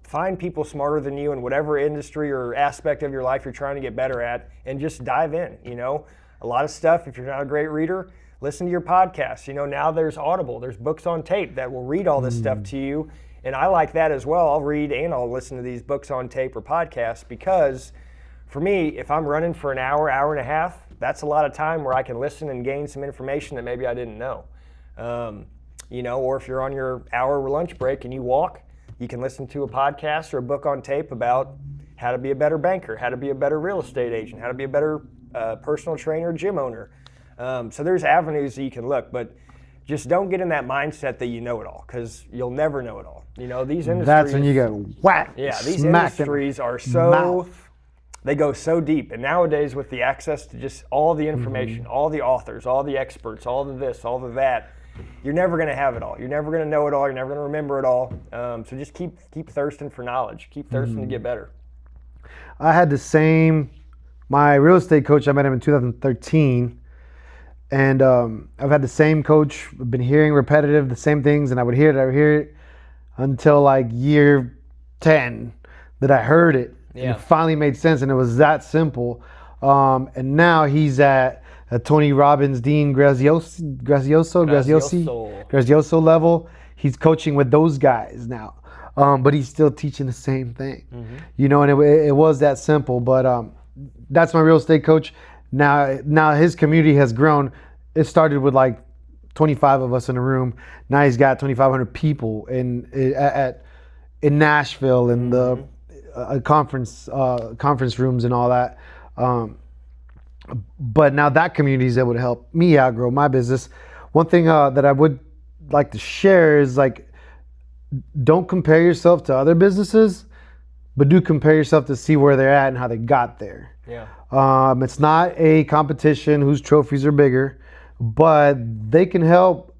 Find people smarter than you in whatever industry or aspect of your life you're trying to get better at, and just dive in. A lot of stuff, if you're not a great reader, listen to your podcasts. Now there's Audible, there's books on tape that will read all this stuff to you. And I like that as well. I'll read and I'll listen to these books on tape or podcasts, because for me, if I'm running for an hour and a half, that's a lot of time where I can listen and gain some information that maybe I didn't know. Or if you're on your hour lunch break and you walk, you can listen to a podcast or a book on tape about how to be a better banker, how to be a better real estate agent, how to be a better personal trainer, gym owner. So there's avenues that you can look, but just don't get in that mindset that you know it all, because you'll never know it all. These industries. That's when you get whacked. Yeah, these industries are they go so deep. And nowadays, with the access to just all the information, all the authors, all the experts, all the this, all the that, you're never going to have it all. You're never going to know it all. You're never going to remember it all. So just keep thirsting for knowledge. Keep thirsting to get better. I had my real estate coach, I met him in 2013. And I've had the same coach. I've been hearing the same things, and I would hear it until like year 10 that I heard it. Yeah. And it finally made sense, and it was that simple. And now he's at a Tony Robbins, Dean Graziosi level. He's coaching with those guys now, but he's still teaching the same thing. And it was that simple. But that's my real estate coach. Now his community has grown. It started with like 25 of us in a room. Now he's got 2,500 people in Nashville, in the conference rooms and all that. But now that community is able to help me outgrow my business. One thing that I would like to share is, like, don't compare yourself to other businesses, but do compare yourself to see where they're at and how they got there. Yeah. It's not a competition whose trophies are bigger, but they can help.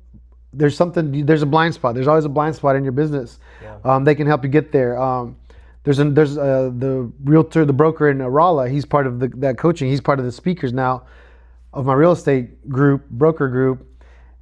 There's a blind spot. There's always a blind spot in your business. Yeah. They can help you get there. There's the realtor, the broker in Raleigh. He's part of that coaching. He's part of the speakers now of my real estate broker group.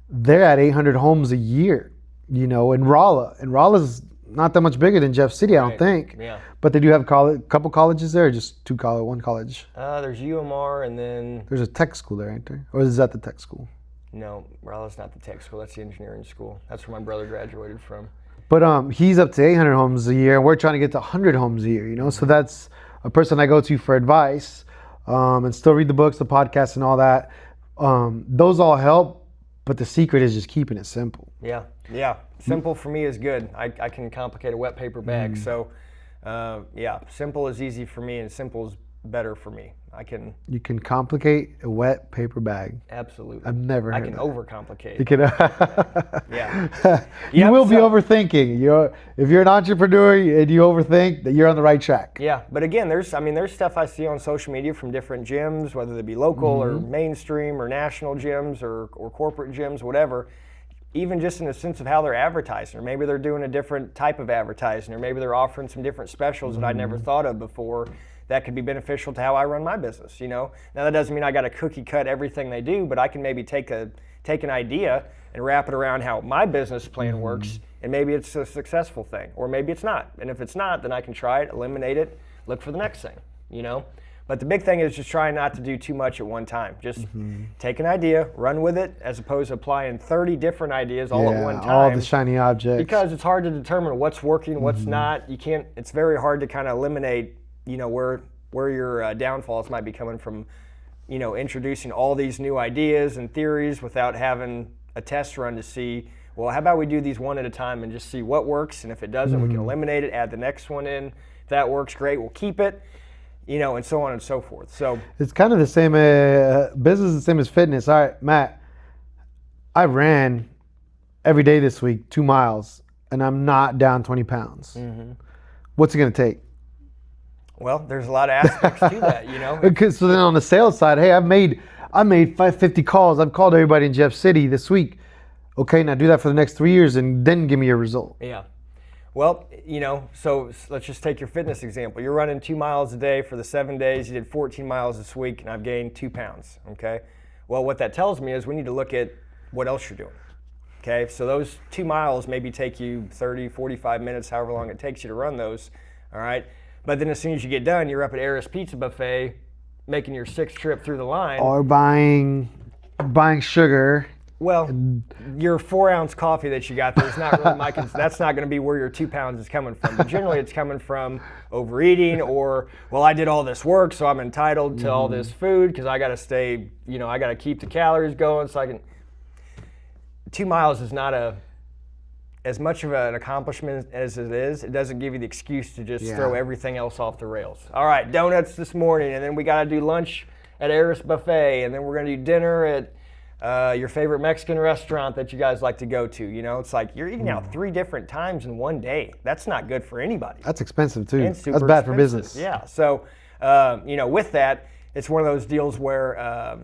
They're at 800 homes a year, in Raleigh. And Raleigh's not that much bigger than Jeff City, I don't think. Yeah. But they do have a couple colleges there, or just one college? There's UMR, and then there's a tech school there, ain't there? Or is that the tech school? No, Raleigh's not the tech school. That's the engineering school. That's where my brother graduated from. But he's up to 800 homes a year, and we're trying to get to 100 homes a year, So that's a person I go to for advice, and still read the books, the podcasts, and all that. Those all help, but the secret is just keeping it simple. Yeah. Simple for me is good. I can complicate a wet paper bag. So, simple is easy for me, and simple is better for me. You can complicate a wet paper bag. Absolutely. I've never heard I can that. overcomplicate. You can. Yeah. You Yep, will be so- overthinking. If you're an entrepreneur and you overthink, that you're on the right track. Yeah, but again, there's stuff I see on social media from different gyms, whether they be local or mainstream or national gyms or corporate gyms, whatever. Even just in the sense of how they're advertising, or maybe they're doing a different type of advertising, or maybe they're offering some different specials that I never thought of before that could be beneficial to how I run my business. Now that doesn't mean I got to cookie cut everything they do, but I can maybe take an idea and wrap it around how my business plan works, and maybe it's a successful thing, or maybe it's not. And if it's not, then I can try it, eliminate it, look for the next thing. But the big thing is just trying not to do too much at one time. Just take an idea, run with it, as opposed to applying 30 different ideas all at one time. All the shiny objects. Because it's hard to determine what's working, what's not. You can't. It's very hard to kind of eliminate, where your downfalls might be coming from. Introducing all these new ideas and theories without having a test run to see. Well, how about we do these one at a time and just see what works, and if it doesn't, we can eliminate it, add the next one in. If that works, great, we'll keep it. And so on and so forth. So it's kind of the same. Business is the same as fitness. All right, Matt. I ran every day this week 2 miles, and I'm not down 20 pounds. What's it going to take? Well, there's a lot of aspects to that, Because so then on the sales side, hey, I made 550 calls. I've called everybody in Jeff City this week. Okay, now do that for the next 3 years, and then give me a result. Yeah. Well, so let's just take your fitness example. You're running 2 miles a day for the 7 days. You did 14 miles this week, and I've gained 2 pounds. Okay. Well, what that tells me is we need to look at what else you're doing. Okay. So those 2 miles maybe take you 30, 45 minutes, however long it takes you to run those. All right. But then as soon as you get done, you're up at Eris Pizza Buffet, making your 6th trip through the line. Or buying sugar. Well, your 4-ounce coffee that you got there is not really that's not going to be where your 2 pounds is coming from. But generally it's coming from overeating, or, well, I did all this work, so I'm entitled to all this food because I got to stay, I got to keep the calories going so I can. 2 miles is not as much of an accomplishment as it is. It doesn't give you the excuse to just throw everything else off the rails. All right, donuts this morning, and then we got to do lunch at Eris Buffet, and then we're going to do dinner at your favorite Mexican restaurant that you guys like to go to. It's like you're eating out 3 different times in one day. That's not good for anybody. That's expensive too. And super That's bad for expensive. business. Yeah. So, with that, it's one of those deals where,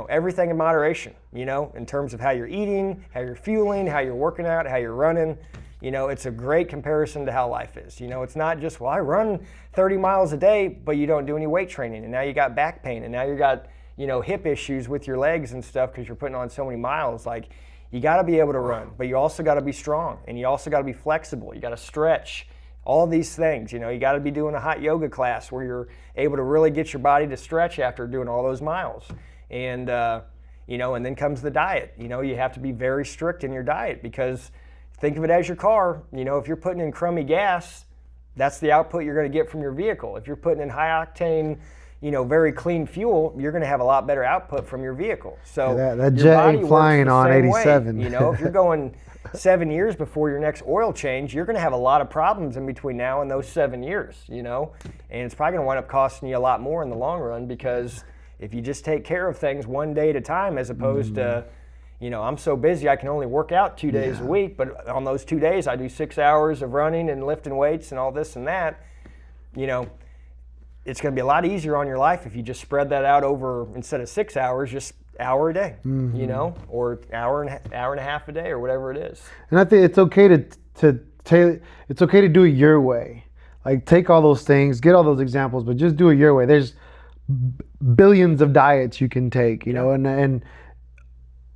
everything in moderation, in terms of how you're eating, how you're fueling, how you're working out, how you're running. It's a great comparison to how life is. It's not just, well, I run 30 miles a day, but you don't do any weight training, and now you got back pain, and now you got hip issues with your legs and stuff because you're putting on so many miles. Like, you got to be able to run, but you also got to be strong, and you also got to be flexible. You got to stretch, all these things. You got to be doing a hot yoga class where you're able to really get your body to stretch after doing all those miles. And, and then comes the diet. You have to be very strict in your diet because think of it as your car. If you're putting in crummy gas, that's the output you're going to get from your vehicle. If you're putting in high octane, very clean fuel, you're going to have a lot better output from your vehicle. So that jet ain't flying on 87. If you're going 7 years before your next oil change, you're going to have a lot of problems in between now and those 7 years. And it's probably going to wind up costing you a lot more in the long run because if you just take care of things one day at a time, as opposed to, I'm so busy I can only work out 2 days a week, but on those 2 days I do 6 hours of running and lifting weights and all this and that. It's going to be a lot easier on your life if you just spread that out over, instead of 6 hours, just hour a day, or hour and a half a day, or whatever it is. And I think it's okay to tailor. It's okay to do it your way. Like, take all those things, get all those examples, but just do it your way. There's billions of diets you can take, and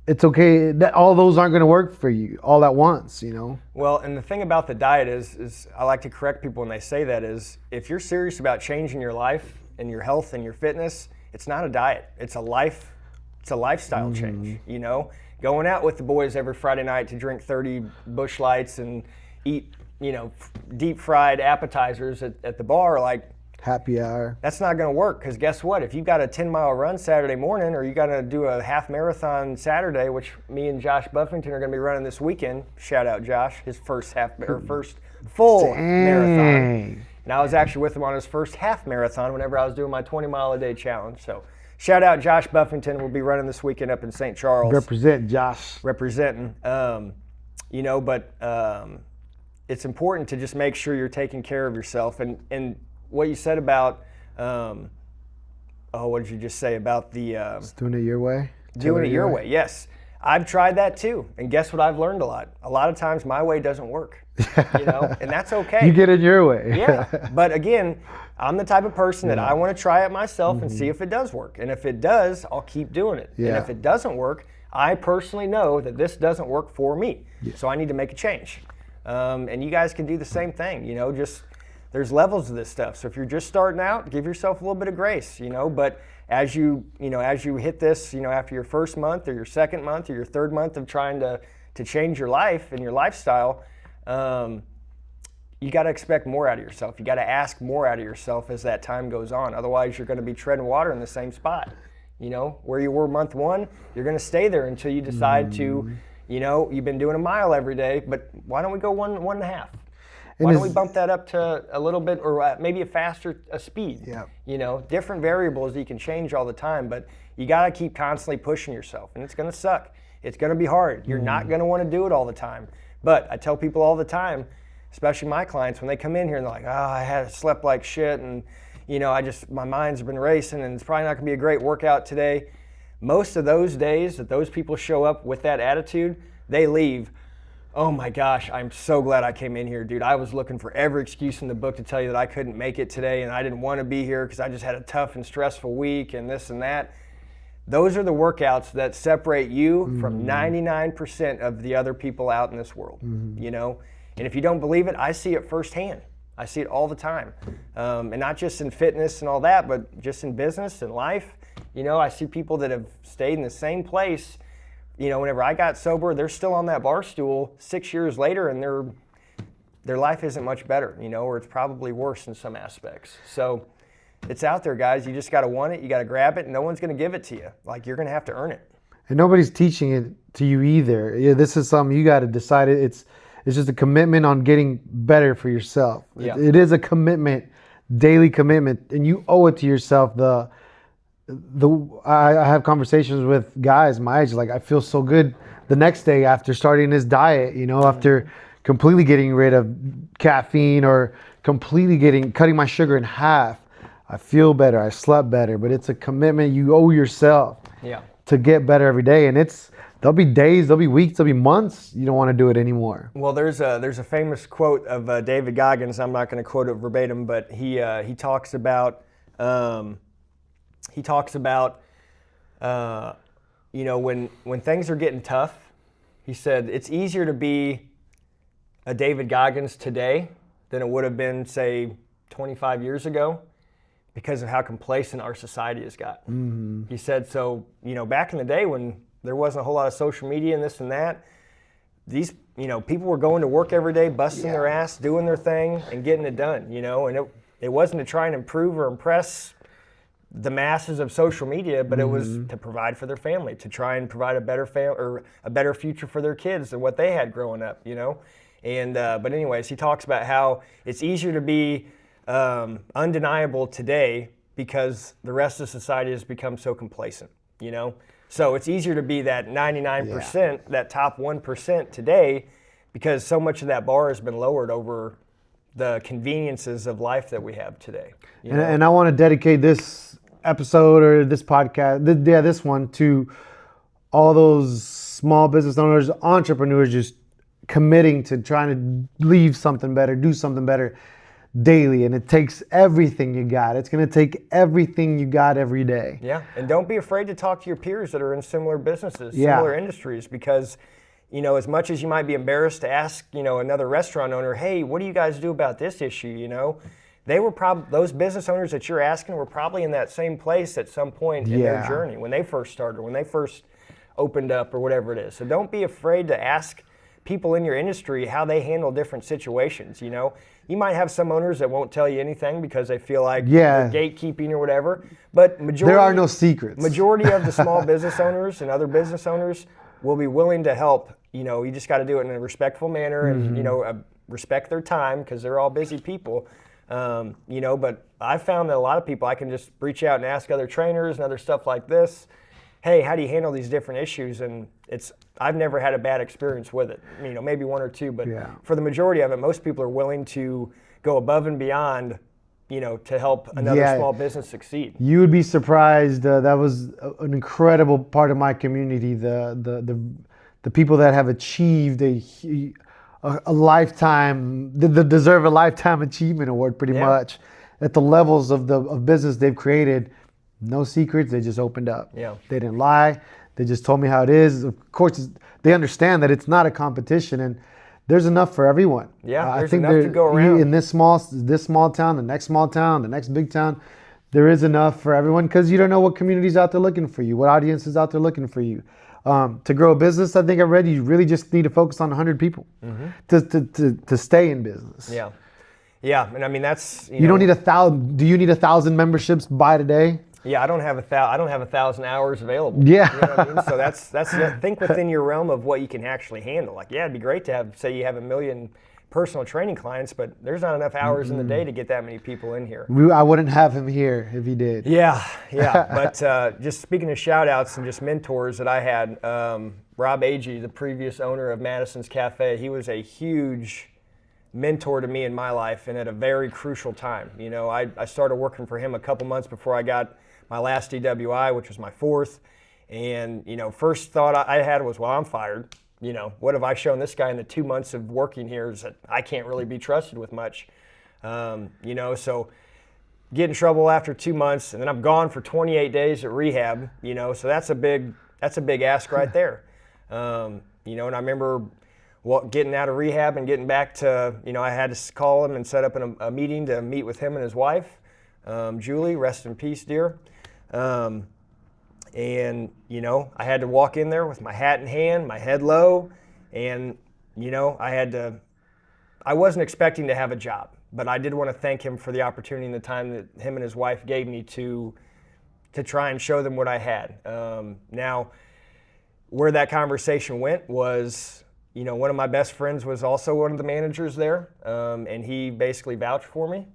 it's okay that all those aren't going to work for you all at once, Well, and the thing about the diet is I like to correct people when they say that is, if you're serious about changing your life and your health and your fitness, it's not a diet. It's a lifestyle change, Going out with the boys every Friday night to drink 30 Busch Lights and eat, deep fried appetizers at the bar, like, happy hour. That's not going to work because guess what? If you've got a 10-mile run Saturday morning, or you got to do a half marathon Saturday, which me and Josh Buffington are going to be running this weekend. Shout out Josh, his first full marathon. And I was actually with him on his first half marathon whenever I was doing my 20-mile-a-day challenge. So shout out Josh Buffington. We'll be running this weekend up in St. Charles. Represent, Josh. Representing. It's important to just make sure you're taking care of yourself. And what you said about, what did you just say about the... Just doing it your way? Doing it your way, yes. I've tried that too. And guess what I've learned a lot? A lot of times my way doesn't work, and that's okay. You get it your way. Yeah, but again, I'm the type of person that I want to try it myself and see if it does work. And if it does, I'll keep doing it. Yeah. And if it doesn't work, I personally know that this doesn't work for me. Yeah. So I need to make a change. And you guys can do the same thing, just there's levels of this stuff. So if you're just starting out, give yourself a little bit of grace, but as you hit this, after your first month or your second month or your third month of trying to change your life and your lifestyle, you got to expect more out of yourself. You got to ask more out of yourself as that time goes on. Otherwise, you're going to be treading water in the same spot. Where you were month one, you're going to stay there until you decide to, you've been doing a mile every day, but why don't we go one and a half? Why don't we bump that up to a little bit, or maybe a faster speed? Yeah. Different variables you can change all the time, but you got to keep constantly pushing yourself, and it's going to suck. It's going to be hard. You're not going to want to do it all the time. But I tell people all the time, especially my clients, when they come in here and they're like, I slept like shit, and my mind's been racing, and it's probably not going to be a great workout today. Most of those days that those people show up with that attitude, they leave, oh my gosh, I'm so glad I came in here, dude. I was looking for every excuse in the book to tell you that I couldn't make it today and I didn't want to be here because I just had a tough and stressful week and this and that. Those are the workouts that separate you from 99% of the other people out in this world, And if you don't believe it, I see it firsthand. I see it all the time. And not just in fitness and all that, but just in business and life. I see people that have stayed in the same place. Whenever I got sober, they're still on that bar stool 6 years later, and their life isn't much better, or it's probably worse in some aspects. So it's out there, guys. You just got to want it. You got to grab it. And no one's going to give it to you. Like, you're going to have to earn it. And nobody's teaching it to you either. Yeah, this is something you got to decide. It's just a commitment on getting better for yourself. Yeah. It is a commitment, daily commitment, and you owe it to yourself. I have conversations with guys my age, like I feel so good the next day after starting this diet, after completely getting rid of caffeine or completely cutting my sugar in half. I feel better, I slept better, but it's a commitment you owe yourself to get better every day. And there'll be days, there'll be weeks, there'll be months you don't want to do it anymore. Well, there's a famous quote of David Goggins. I'm not going to quote it verbatim, but he talks about when things are getting tough, he said it's easier to be a David Goggins today than it would have been, say, 25 years ago, because of how complacent our society has got. He said, so, back in the day when there wasn't a whole lot of social media and this and that, these, people were going to work every day, busting their ass, doing their thing and getting it done, and it wasn't to try and improve or impress the masses of social media, but it was to provide for their family, to try and provide a better or a better future for their kids than what they had growing up, And but anyways, he talks about how it's easier to be undeniable today because the rest of society has become so complacent, So it's easier to be that 99%, that top 1% today, because so much of that bar has been lowered over the conveniences of life that we have today. And I want to dedicate this episode or this podcast, this one, to all those small business owners, entrepreneurs, just committing to trying to leave something better, do something better daily. And it takes everything you got. It's going to take everything you got every day. Yeah. And don't be afraid to talk to your peers that are in similar businesses, similar industries, because as much as you might be embarrassed to ask, another restaurant owner, hey, what do you guys do about this issue, they were those business owners that you're asking were probably in that same place at some point in their journey when they first started, when they first opened up or whatever it is. So don't be afraid to ask people in your industry how they handle different situations, You might have some owners that won't tell you anything because they feel like they're gatekeeping or whatever, but there are no secrets. Majority of the small business owners and other business owners will be willing to help. You just got to do it in a respectful manner and, respect their time because they're all busy people. But I found that a lot of people, I can just reach out and ask other trainers and other stuff like this, hey, how do you handle these different issues? And I've never had a bad experience with it. Maybe one or two, but for the majority of it, most people are willing to go above and beyond, to help another small business succeed. You would be surprised. That was an incredible part of my community. The people that have achieved a lifetime, that deserve a lifetime achievement award, pretty much, at the levels of business they've created. No secrets. They just opened up. Yeah. They didn't lie. They just told me how it is. Of course, they understand that it's not a competition, and there's enough for everyone. Yeah, there's enough to go around. In this small town, the next small town, the next big town, there is enough for everyone, because you don't know what community's out there looking for you, what audience is out there looking for you. To grow a business, I think I read you really just need to focus on 100 people to stay in business. Yeah. Yeah, and I mean that's you don't need 1,000. Do you need 1,000 memberships by today? Yeah, I don't have 1,000 hours available. Yeah. You know what I mean? So that's think within your realm of what you can actually handle. Like, yeah, it'd be great to have, say you have 1 million personal training clients, but there's not enough hours in the day to get that many people in here. I wouldn't have him here if he did. Yeah. But just speaking of shout outs and just mentors that I had, Rob Agee, the previous owner of Madison's Cafe, he was a huge mentor to me in my life, and at a very crucial time. I started working for him a couple months before I got my last DWI, which was my 4th. And, first thought I had was, well, I'm fired. What have I shown this guy in the 2 months of working here is that I can't really be trusted with much. So get in trouble after 2 months, and then I'm gone for 28 days at rehab, so that's a big ask right there. And I remember getting out of rehab and getting back to, I had to call him and set up a meeting to meet with him and his wife, Julie, rest in peace, dear. And, I had to walk in there with my hat in hand, my head low, and, I wasn't expecting to have a job, but I did want to thank him for the opportunity and the time that him and his wife gave me to try and show them what I had. Now, where that conversation went was, one of my best friends was also one of the managers there, and he basically vouched for me.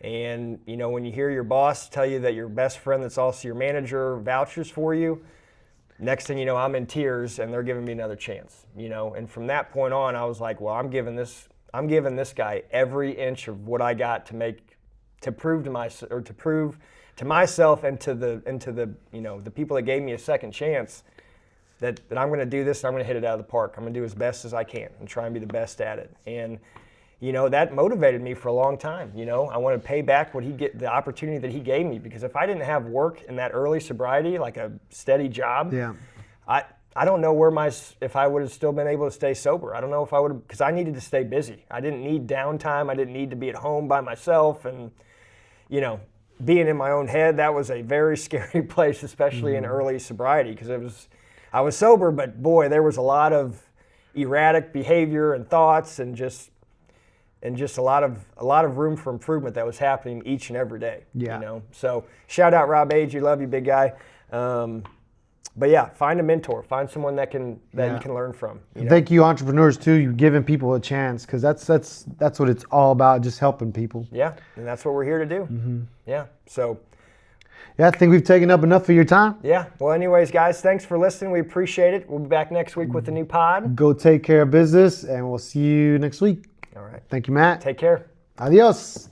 And, when you hear your boss tell you that your best friend that's also your manager vouches for you, next thing you know, I'm in tears and they're giving me another chance, And from that point on, I was like, well, I'm giving this guy every inch of what I got to prove to myself and to the people that gave me a second chance that I'm going to do this and I'm going to hit it out of the park. I'm going to do as best as I can and try and be the best at it. And that motivated me for a long time. I want to pay back the opportunity that he gave me, because if I didn't have work in that early sobriety, like a steady job, I don't know if I would have still been able to stay sober. I don't know if I would have, because I needed to stay busy. I didn't need downtime. I didn't need to be at home by myself. And, being in my own head, that was a very scary place, especially in early sobriety, because I was sober, but boy, there was a lot of erratic behavior and thoughts and just a lot of room for improvement that was happening each and every day. Yeah. So shout out Rob Agee, love you, big guy. But yeah, find a mentor, find someone that you can learn from. Thank you, entrepreneurs too. You're giving people a chance, because that's what it's all about, just helping people. Yeah, and that's what we're here to do. Yeah. So. Yeah, I think we've taken up enough of your time. Yeah. Well, anyways, guys, thanks for listening. We appreciate it. We'll be back next week with a new pod. Go take care of business, and we'll see you next week. All right. Thank you, Matt. Take care. Adios.